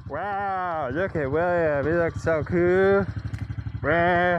와우, 이렇게 왜 비작사 왜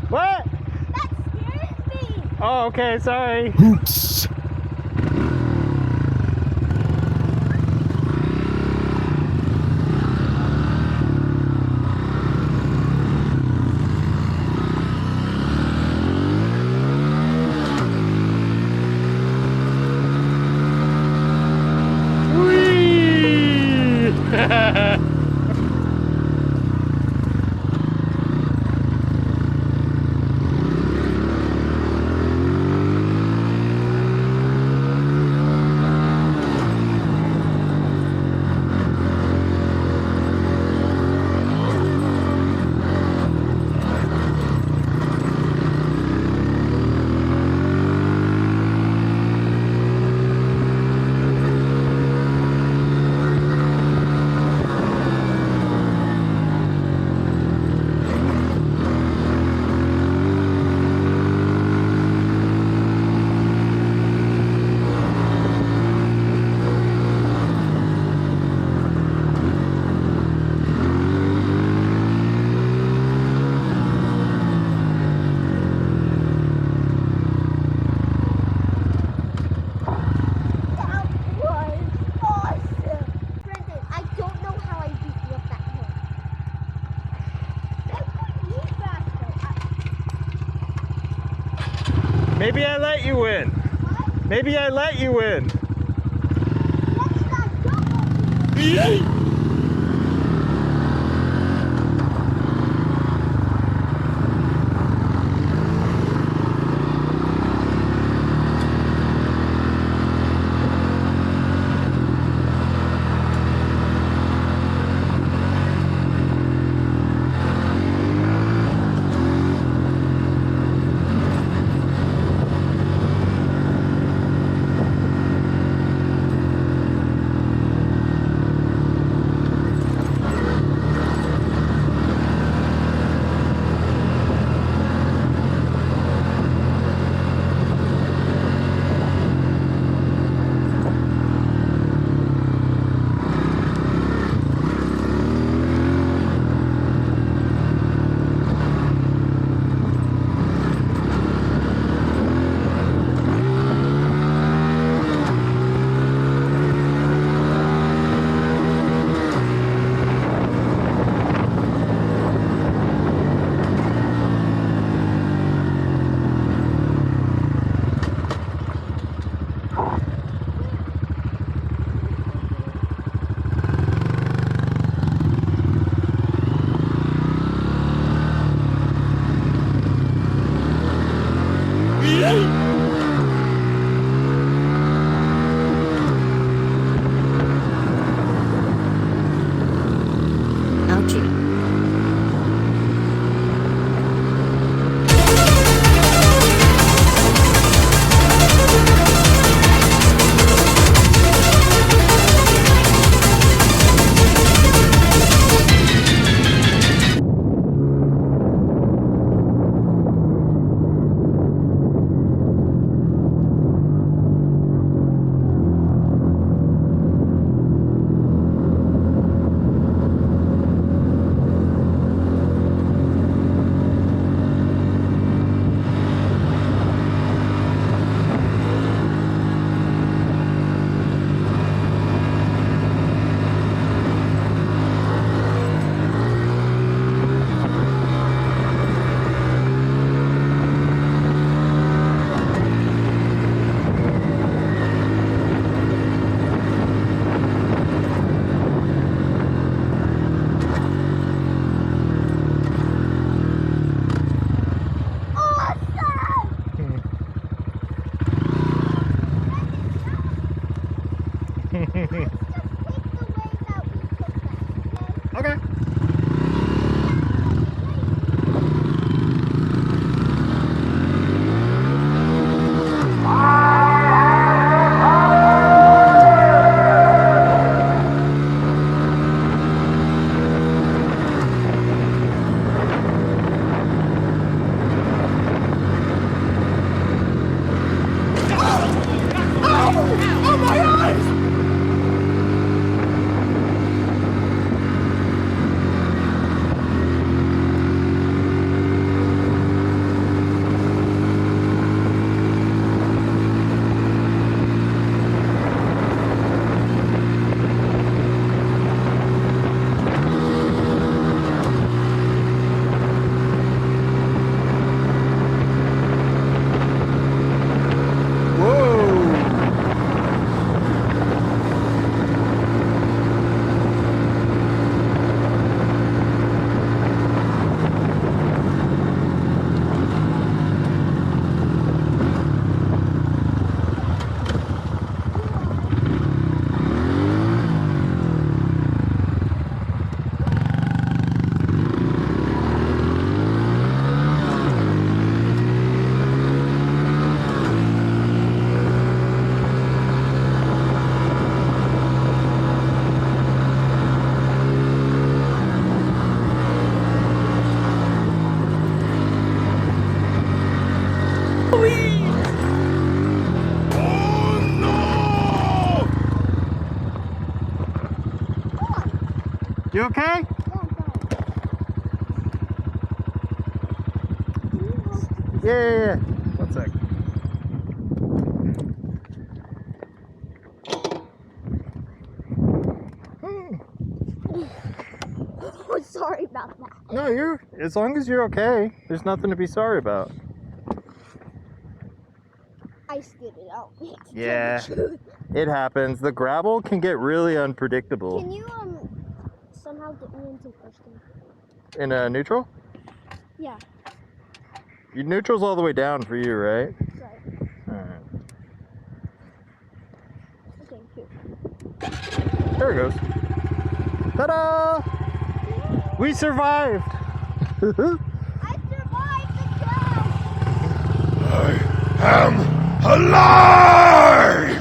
What? That scares me. Oh, okay, sorry. Hoots. Whee! That was awesome. Brendan, I don't know how I beat you up that hill. That was you faster. Maybe I let you win. What? Maybe I let you win. Next time, don't let me. Oh my eyes! Whoa! You okay? Yeah, I'm fine. Yeah. One sec. Oh, sorry about that. No, as long as you're okay, there's nothing to be sorry about. I skidded out. To tell the Yeah. truth. It happens. The gravel can get really unpredictable. Can you somehow get me into first gear? In neutral? Yeah. Your neutral's all the way down for you, right? Right. Alright. Okay, here. There it goes. Ta-da! We survived! I survived the crash. Am alive!